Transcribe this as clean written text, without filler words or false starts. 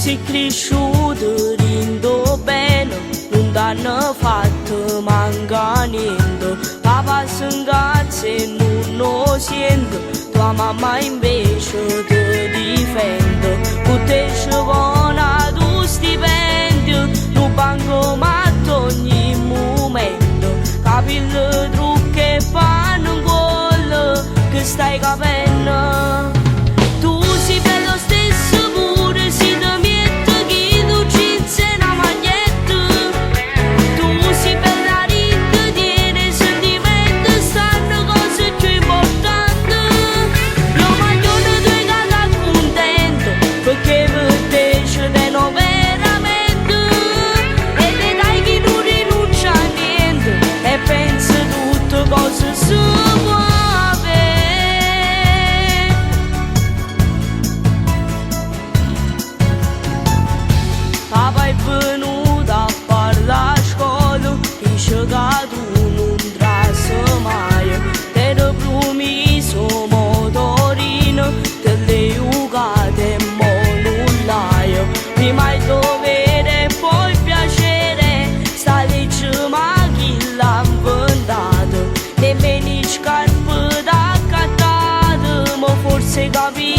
sei cresciuto rindo bene, non t'hanno fatto manca niente. Papà si incazza e non lo sento, tua mamma invece ti difende. Con te ci vuole tu stipendio, non bancomatto ogni momento. Capelli trucchi e fanno un gol che stai capendo. Tu sei bello stesso pure se ti metti chi tu jeans e una maglietta. Tu sei bella rinda, tieni sentimenti, stanno cose più importanti. Io maglione tu hai cagato contento, perché per te ci tengo veramente. E te dai che non rinuncia a niente, e pensi tutte cose si può avere. Papà è venuto a parlare a scuola, dice che tu non trasi mai. Te ne promesso motorino, te le giocate e mo non l'hai. Prima il dovere e poi il piacere, sta legge ma chi l'ha inventato? Nemmeno i scarpe da accattate, ma forse capisci